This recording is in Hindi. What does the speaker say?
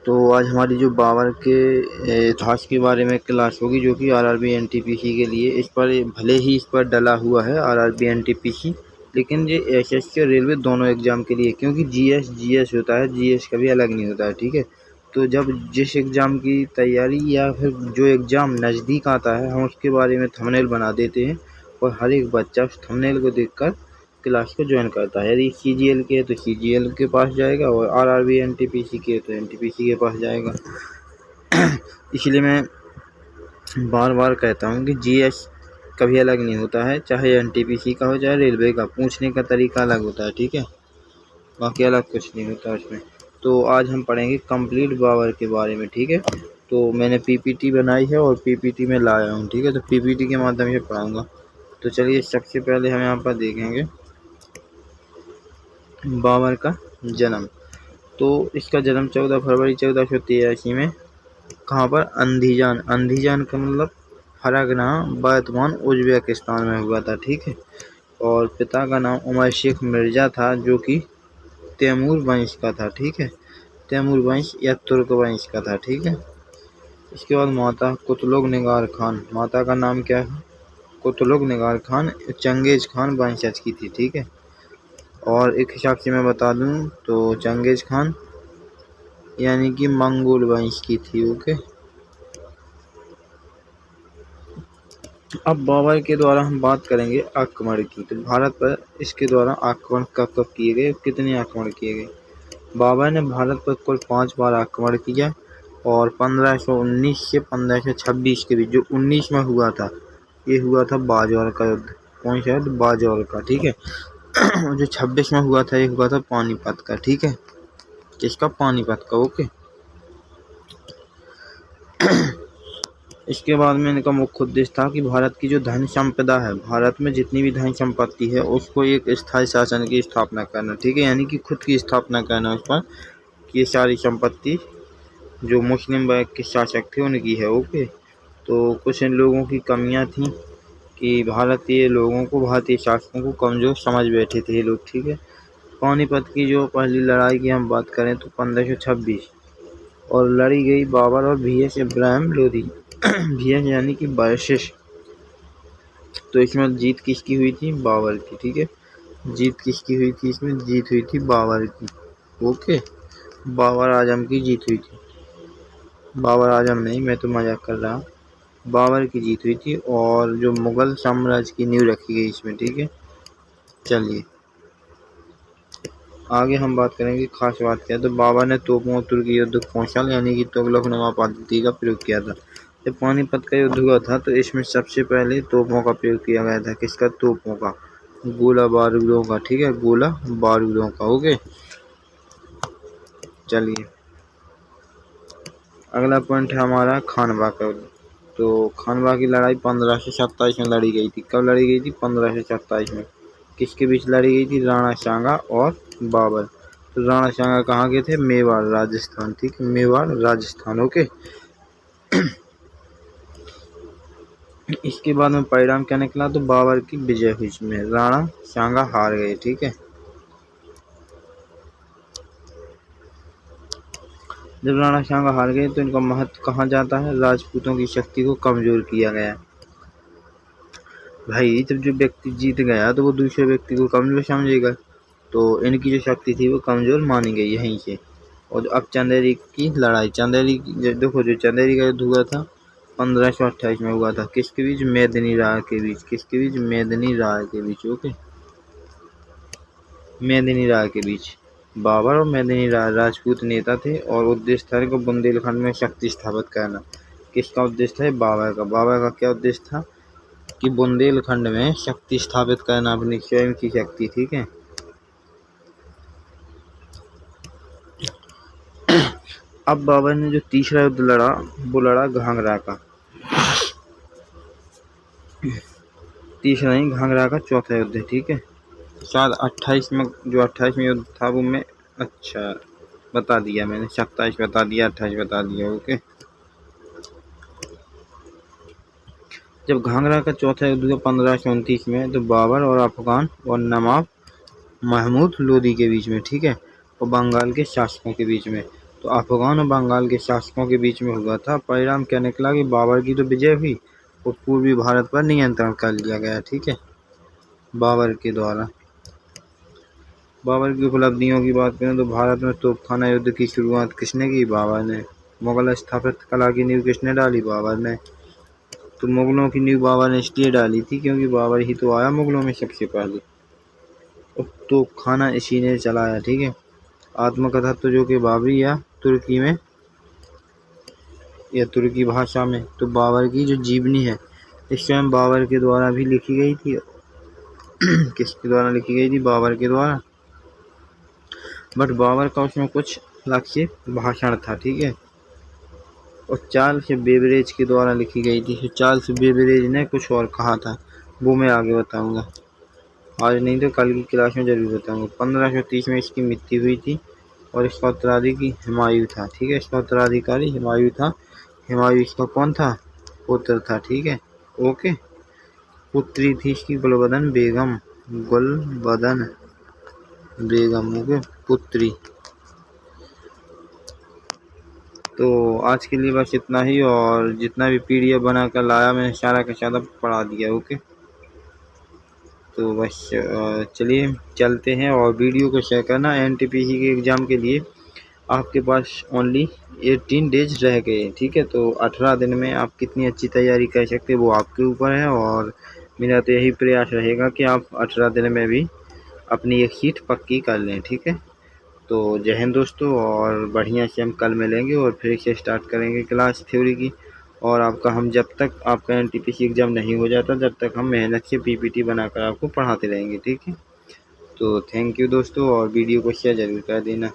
तो आज हमारी जो बाबर के इतिहास के बारे में क्लास होगी, जो कि आरआरबी एनटीपीसी के लिए। इस पर भले ही इस पर डला हुआ है आरआरबी एनटीपीसी, लेकिन ये एसएससी और रेलवे दोनों एग्जाम के लिए, क्योंकि जीएस होता है, जीएस कभी अलग नहीं होता है। ठीक है, तो जब जिस एग्ज़ाम की तैयारी या फिर जो एग्ज़ाम नज़दीक आता है, हम उसके बारे में थंबनेल बना देते हैं और हर एक बच्चा उस थंबनेल को देखकर क्लास को ज्वाइन करता है। यदि सीजीएल के है तो सीजीएल के पास जाएगा, और आरआरबी एनटीपीसी के है तो एनटीपीसी के पास जाएगा। इसलिए मैं बार बार कहता हूँ कि जीएस कभी अलग नहीं होता है, चाहे एनटीपीसी का हो चाहे रेलवे का, पूछने का तरीका अलग होता है। ठीक है, बाकी अलग कुछ नहीं होता उसमें। तो आज हम पढ़ेंगे कंप्लीट बाबर के बारे में। ठीक है, तो मैंने पीपीटी बनाई है और पीपीटी में लाया हूँ। ठीक है, तो पीपीटी के माध्यम से पढ़ाऊँगा। तो चलिए, सबसे पहले हम यहाँ पर देखेंगे बाबर का जन्म। तो इसका जन्म 14 फरवरी 1483 में कहाँ पर, अंधीजान का मतलब फरगना, वर्तमान उज्बेकिस्तान में हुआ था। ठीक है, और पिता का नाम उमर शेख मिर्जा था, जो कि तैमूर वंश का था। ठीक है, तैमूर वंश या तुर्क वंश का था। ठीक है, इसके बाद माता कुतुलुग निगार खान, माता का नाम क्या है, कुतुलुग निगार खान चंगेज खान वंशज की थी। ठीक है, और एक हिसाब से मैं बता दूं तो चंगेज खान यानी कि मंगोल वंश की थी। ओके, अब बाबर के द्वारा हम बात करेंगे आक्रमण की। तो भारत पर इसके द्वारा आक्रमण कब कब किए गए, कितने आक्रमण किए गए। बाबर ने भारत पर कुल 5 बार आक्रमण किया, और 1519 से 1526 के बीच, जो 19 में हुआ था, ये हुआ था बाजौर का युद्ध। कौन सा युद्ध, बाजौर का। ठीक है, जो 26 में हुआ था, ये हुआ था पानीपत का। ठीक है, किसका, पानीपत का। ओके, इसके बाद में इनका मुख्य उद्देश्य था कि भारत की जो धन संपदा है, भारत में जितनी भी धन संपत्ति है, उसको एक स्थायी शासन की स्थापना करना। ठीक है, यानी कि खुद की स्थापना करना उस पर, कि ये सारी संपत्ति जो मुस्लिम वर्ग के शासक थे उनकी है। ओके, तो कुछ इन लोगों की कमियां थी कि भारतीय लोगों को, भारतीय शासकों को कमजोर समझ बैठे थे ये लोग। ठीक है, पानीपत की जो पहली लड़ाई की हम बात करें तो 1526, और लड़ी गई बाबर और VS इब्राहिम लोधी। VS यानी कि वशिष्ठ। तो इसमें जीत किसकी हुई थी, बाबर की। ठीक है, जीत किसकी हुई थी, इसमें जीत हुई थी बाबर की। ओके, बाबर आजम की जीत हुई थी, बाबर आजम नहीं, मैं तो मजाक कर रहा हूँ। बाबर की जीत हुई थी, और जो मुगल साम्राज्य की नींव रखी गई इसमें। ठीक है, चलिए आगे हम बात करेंगे खास बात क्या है। तो बाबर ने तोपों और तुर्की युद्ध कौशल यानी कि तुगलकनुमा पद्धति का प्रयोग किया था। जब पानीपत का युद्ध हुआ था तो इसमें सबसे पहले तोपों का प्रयोग किया गया था। किसका, तोपों का, गोला बारूदों का। ठीक है, गोला बारूदों का। ओके, चलिए अगला पॉइंट है हमारा खानवा का युद्ध। तो खानवा की लड़ाई 1527 में लड़ी गई थी। कब लड़ी गई थी, 1527 में। किसके बीच लड़ी गई थी, राणा सांगा और बाबर। तो राणा सांगा कहाँ के थे, मेवाड़ राजस्थान। ठीक है, मेवाड़ राजस्थान। ओके, इसके बाद में परिणाम क्या निकला, तो बाबर की विजय हुई, इसमें राणा सांगा हार गए। ठीक है, जब राणा सांगा हार गए तो इनका महत्व कहाँ जाता है, राजपूतों की शक्ति को कमजोर किया गया। भाई जब जो व्यक्ति जीत गया तो वो दूसरे व्यक्ति को कमजोर समझेगा, तो इनकी जो शक्ति थी वो कमजोर मानी गई यहीं से। और अब चंदेरी की लड़ाई, देखो जो चंदेरी का युद्ध हुआ था 1528 में हुआ था। किसके बीच, मेदिनी राय के बीच। किसके बीच, मेदिनी राय के बीच। ओके, मेदिनी राय के बीच। बाबर और मेदिनी राय राजपूत नेता थे, और उद्देश्य था इनको बुंदेलखंड में शक्ति स्थापित करना। किसका उद्देश्य था, बाबर का। बाबर का क्या उद्देश्य था, कि बुंदेलखंड में शक्ति स्थापित करना, अपनी स्वयं की शक्ति। ठीक है, अब बाबर ने जो तीसरा युद्ध लड़ा वो लड़ा घाघरा का। तीसरा नहीं, घाघरा का चौथा युद्ध है। ठीक है, शायद 28 में, जो 28 में युद्ध था वो मैं, अच्छा बता दिया मैंने, 27 बता दिया, 28 बता दिया। ओके, जब घाघरा का चौथा युद्ध हुआ 1529 में, तो बाबर और अफगान और नवाब महमूद लोदी के बीच में। ठीक है, और बंगाल के शासकों के बीच में। तो अफगान और बंगाल के शासकों के बीच में हुआ था। परिणाम क्या निकला कि बाबर की तो विजय हुई और पूर्वी भारत पर नियंत्रण कर लिया गया। ठीक है, बाबर के द्वारा। बाबर की उपलब्धियों की बात करें तो भारत में तोपखाना युद्ध की शुरुआत किसने की? बाबर ने। मुगल स्थापत्य कला की नींव किसने डाली? बाबर ने। तो मुगलों की नींव बाबर ने इसलिए डाली थी क्योंकि बाबर ही तो आया मुगलों में सबसे पहले, और तोपखाना इसी ने चलाया। ठीक है, आत्मकथा तो जो कि बाबरी या तुर्की में या तुर्की भाषा में, तो बाबर की जो जीवनी है इस स्वयं बाबर के द्वारा भी लिखी गई थी। किसके द्वारा लिखी गई थी? बाबर के द्वारा। बट बाबर का उसमें कुछ लक्ष्य भाषण था। ठीक है, और चार्ल्स बेवरेज के द्वारा लिखी गई थी। चार्ल्स बेवरेज ने कुछ और कहा था, वो मैं आगे बताऊंगा, आज नहीं तो कल की क्लास में जरूर बताऊंगा। 1530 में इसकी मृत्यु हुई थी और इसका उत्तराधिकारी हुमायूं था। ठीक है, इसका उत्तराधिकारी हुमायूं था। हुमायूं इसका कौन था? पुत्र था। ठीक है, ओके। पुत्री थी इसकी गुलबदन बेगम, गुलबदन बेगम, ओके, पुत्री। तो आज के लिए बस इतना ही, और जितना भी PDF बनाकर लाया मैंने सारा का सारा पढ़ा दिया। ओके, तो बस चलिए चलते हैं, और वीडियो को शेयर करना। NTPC के एग्ज़ाम के लिए आपके पास ओनली 18 डेज रह गए। ठीक है, तो 18 दिन में आप कितनी अच्छी तैयारी कर सकते हैं वो आपके ऊपर है, और मेरा तो यही प्रयास रहेगा कि आप 18 दिन में भी अपनी एक सीट पक्की कर लें। ठीक है, तो जय हिंद दोस्तों, और बढ़िया से हम कल मिलेंगे और फिर से स्टार्ट करेंगे क्लास थ्योरी की। और हम जब तक आपका NTPC एग्ज़ाम नहीं हो जाता जब तक हम मेहनत से PPT बनाकर आपको पढ़ाते रहेंगे। ठीक है, तो थैंक यू दोस्तों, और वीडियो को शेयर ज़रूर कर देना।